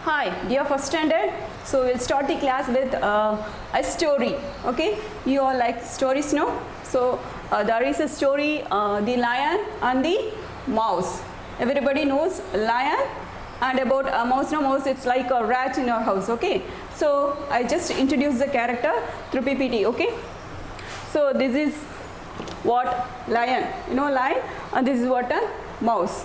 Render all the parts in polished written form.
Hi, dear first standard. So we'll start the class with a story. Okay, you all like stories, no? So there is a story, the lion and the mouse. Everybody knows lion, and about a mouse. No, mouse. It's like a rat in our house. Okay. So I just introduced the character through PPT. Okay. So this is what lion. You know lion, and this is what a mouse.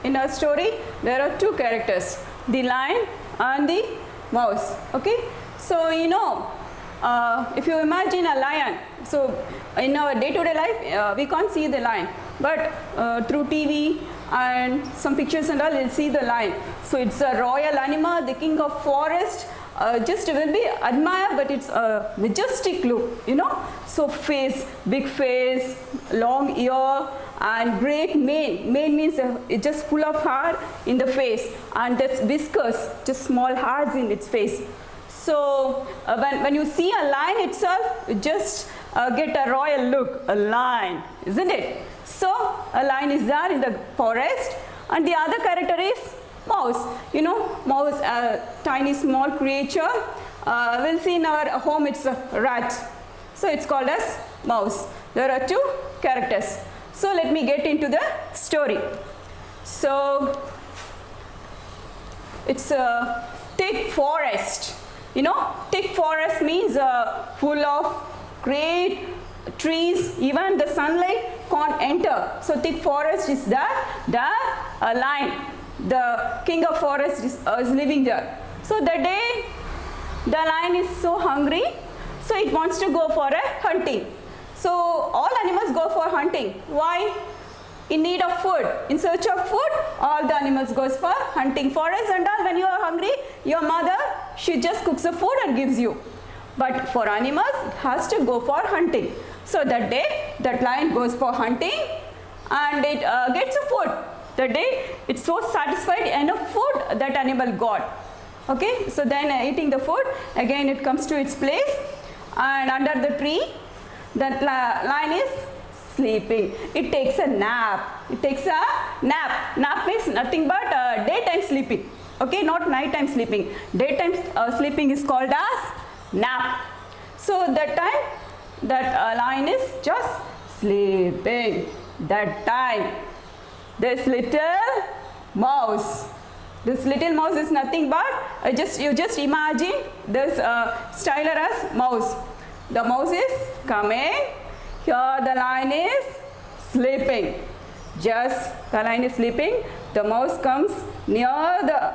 In our story, there are two characters, the lion and the mouse. Okay, so if you imagine a lion, so in our day-to-day life, we can't see the lion, but through TV and some pictures and all, we'll see the lion. So it's a royal animal, the king of forest. Just will be admired, but it's a majestic look, so big face, long ear, and great mane. Mane means it's just full of hair in the face, and that's whiskers, just small hairs in its face. So when you see a lion itself, you just get a royal look, a lion, isn't it? So a lion is there in the forest, and the other character is mouse. Mouse, a tiny small creature. We'll see in our home it's a rat, so it's called as mouse. There are two characters. So let me get into the story. So it's a thick forest. Thick forest means full of great trees, even the sunlight can't enter. So thick forest is there. The lion, the king of forest is living there. So the day the lion is so hungry, so it wants to go for a hunting. So all animals go for hunting. Why? In need of food. In search of food, all the animals goes for hunting. Forest and all, when you are hungry, your mother, she just cooks the food and gives you. But for animals, it has to go for hunting. So that day, that lion goes for hunting and it gets a food. The day it's so satisfied, enough food that animal got. Okay, so then eating the food, again it comes to its place, and under the tree, that lion is sleeping. It takes a nap. Nap means nothing but daytime sleeping. Okay, not nighttime sleeping. Daytime sleeping is called as nap. So that time, that lion is just sleeping. That time, this little mouse is nothing but you just imagine this styler as mouse. The mouse is coming. Here the lion is sleeping. Just the lion is sleeping. The mouse comes near the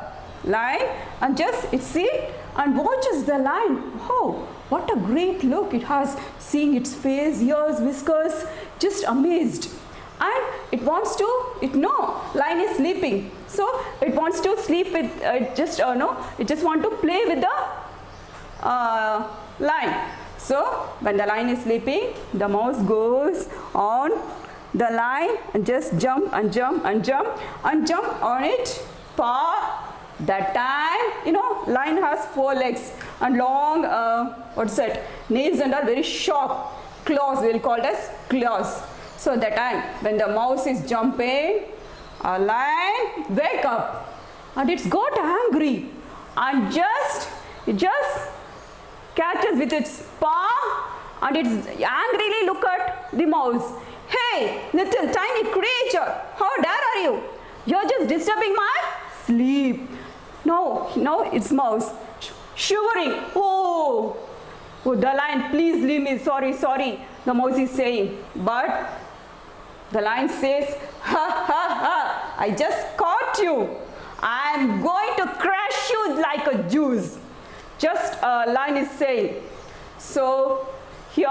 lion and just it sees and watches the lion. Oh, what a great look it has, seeing its face, ears, whiskers, just amazed. And it wants to, lion is sleeping. So it wants to sleep with, it just want to play with the lion. So when the lion is sleeping, the mouse goes on the lion and just jump and jump and jump and jump on it paw. That time, lion has 4 legs and long, nails and are very sharp claws. We'll call it as claws. So that time when the mouse is jumping, a lion wake up and it's got angry and it just catches with its paw and it's angrily look at the mouse. Hey, little tiny creature, how dare are you? You're just disturbing my sleep. No, it's mouse. Shivering. Oh, the lion, please leave me. Sorry. The mouse is saying. But the lion says, ha, I just caught you. I am going to crush you like a juice. Just lion is saying. So here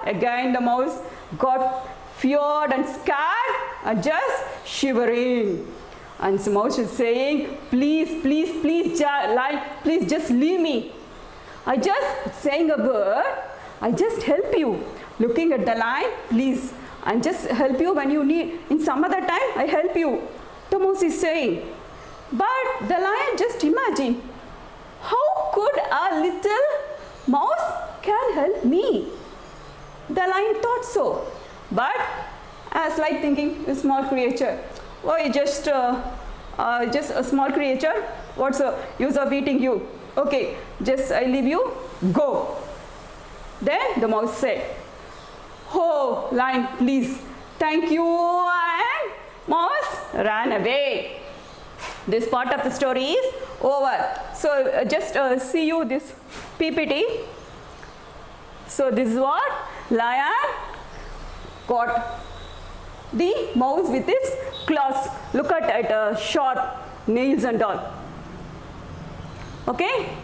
again the mouse got feared and scared and just shivering. And the mouse is saying, please, lion, please just leave me. I just saying a word, I just help you. Looking at the lion, please, and just help you when you need. In some other time, I help you. The mouse is saying. But the lion just imagine, how could a little mouse can help me? The lion thought so. But as like thinking, a small creature, oh, you just just a small creature. What's the use of eating you? Okay, just I leave you, go. Then the mouse said, oh, lion, please, thank you, and mouse ran away. This part of the story is over. So just see you this PPT. So this is what lion got the mouse with its claws. Look at it, sharp nails and all. Okay,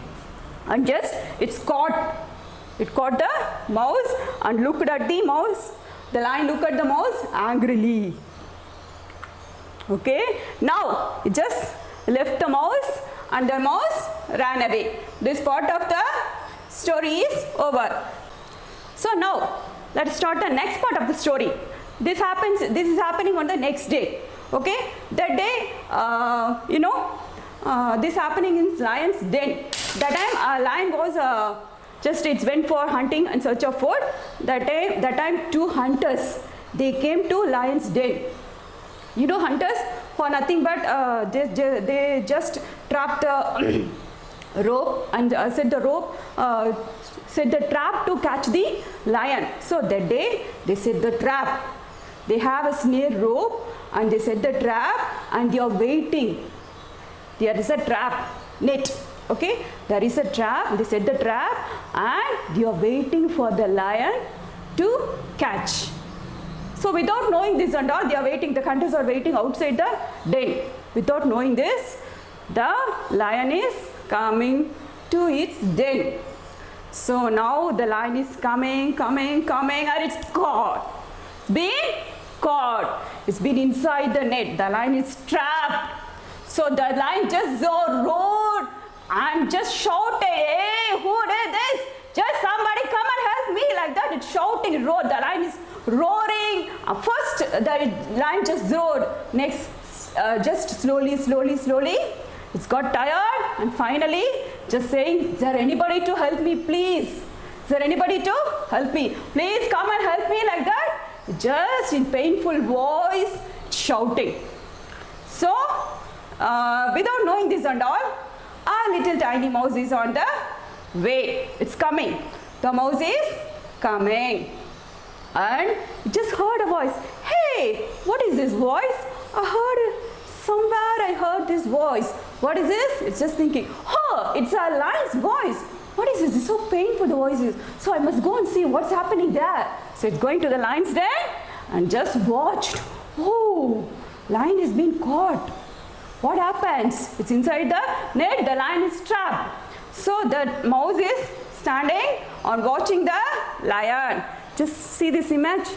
and just it caught the mouse and looked at the mouse. The lion looked at the mouse angrily. Okay, now it just left the mouse and the mouse ran away. This part of the story is over. So now let's start the next part of the story. This is happening on the next day. Okay, that day, this happening in lion's den. That time a lion was just it went for hunting in search of food. That time two hunters, they came to lion's den. You know, hunters for nothing but they just trapped the rope and set the trap to catch the lion. So that day they set the trap. They have a snare rope and they set the trap and they are waiting. There is a trap net. Okay, there is a trap. They set the trap and they are waiting for the lion to catch. So without knowing this and all, they are waiting. The hunters are waiting outside the den. Without knowing this, the lion is coming to its den. So now the lion is coming, and it's caught. Been caught. It's been inside the net. The lion is trapped. So the lion just roared and just shouted, hey, who did this? Just somebody come and help me, like that. It's shouting, it roared. The lion is roaring. First the lion just roared. Next, just slowly, it's got tired and finally just saying, is there anybody to help me, please? Is there anybody to help me? Please come and help me, like that. Just in painful voice shouting. So without knowing this and all, a little tiny mouse is on the way. It's coming. The mouse is coming. And it just heard a voice. Hey, what is this voice? I heard this voice. What is this? It's just thinking, oh, it's a lion's voice. What is this? It's so painful, the voice is. So I must go and see what's happening there. So it's going to the lion's den and just watched. Oh, lion is being caught. What happens? It's inside the net. The lion is trapped. So the mouse is standing and watching the lion. Just see this image.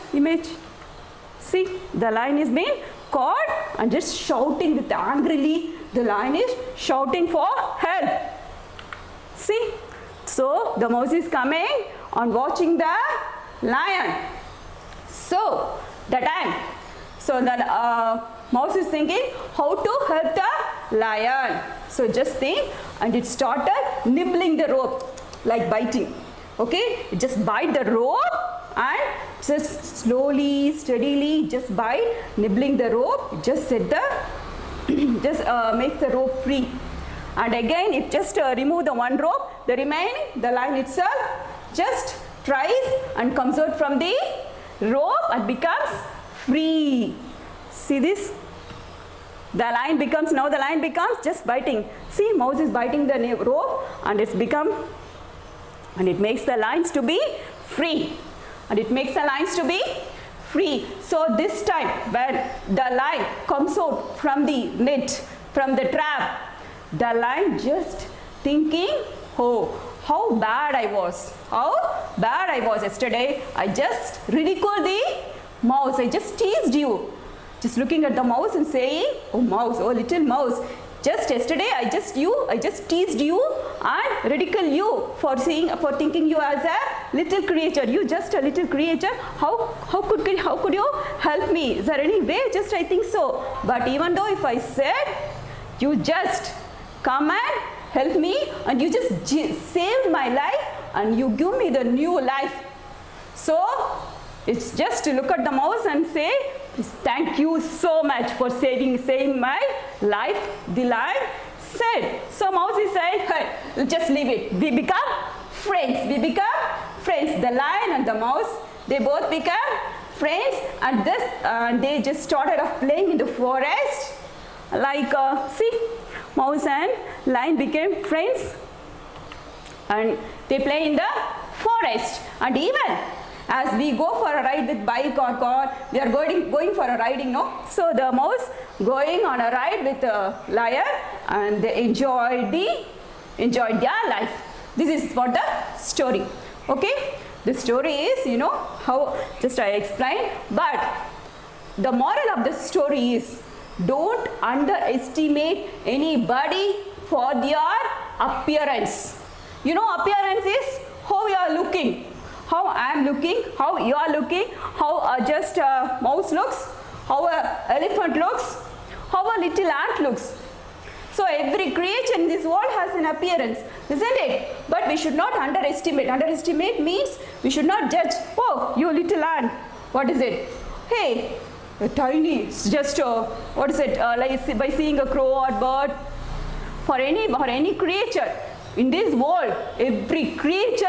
See, the lion is being caught and just shouting with angrily. The lion is shouting for help. See, so the mouse is coming and watching the lion. So the mouse is thinking how to help the lion. So just think, and it started nibbling the rope, like biting. Okay, it just bite the rope and just slowly, steadily, just bite, nibbling the rope. Just set the, make the rope free. And again, it just remove the one rope. The remaining, the lion itself just tries and comes out from the rope and becomes free. See this? The lion becomes just biting. See, mouse is biting the rope and it makes the lions to be free. So this time when the lion comes out from the net, from the trap, the lion just thinking, oh, how bad I was yesterday. I just ridiculed the mouse. I just teased you. Just looking at the mouse and saying, oh mouse, oh little mouse, just yesterday I just teased you and ridiculed you for thinking you as a little creature. You just a little creature. How could you help me? Is there any way? Just I think so. But even though if I said, you just come and help me and you just saved my life and you give me the new life. So it's just to look at the mouse and say, Thank you so much for saving my life, the lion said. So mouse is saying, hey, just leave it. We become friends. We become friends. The lion and the mouse, they both become friends, and they just started off playing in the forest. Like, see, mouse and lion became friends, and they play in the forest. And even as we go for a ride with bike or car, we are going for a riding, no? So the mouse going on a ride with a lion, and they enjoyed their life. This is for the story. Okay, the story is, you know, how just I explained, but the moral of the story is, don't underestimate anybody for their appearance. You know, appearance is how you are looking, how I am looking, how you are looking, how just a mouse looks, how an elephant looks, how a little ant looks. So every creature in this world has an appearance, isn't it? But we should not underestimate. Underestimate means we should not judge. Oh, you little ant, what is it? Hey, a tiny, it's just what is it? Like by seeing a crow or bird, for any creature in this world, every creature,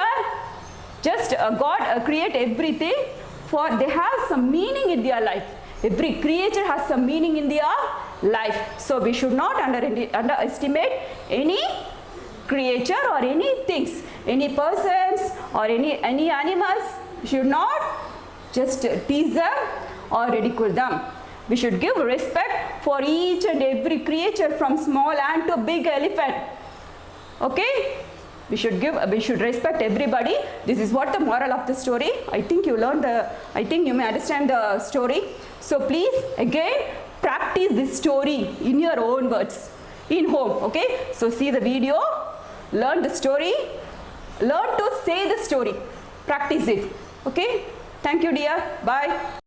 just God create everything for they have some meaning in their life. Every creature has some meaning in their life. So we should not underestimate any creature or any things, any persons or any animals. We should not just tease them or ridicule them. We should give respect for each and every creature, from small ant to big elephant. Okay, we should respect everybody. This is what the moral of the story. I think you may understand the story. So please again practice this story in your own words in home. Okay, so see the video, learn the story, learn to say the story, practice it. Okay, thank you dear, bye.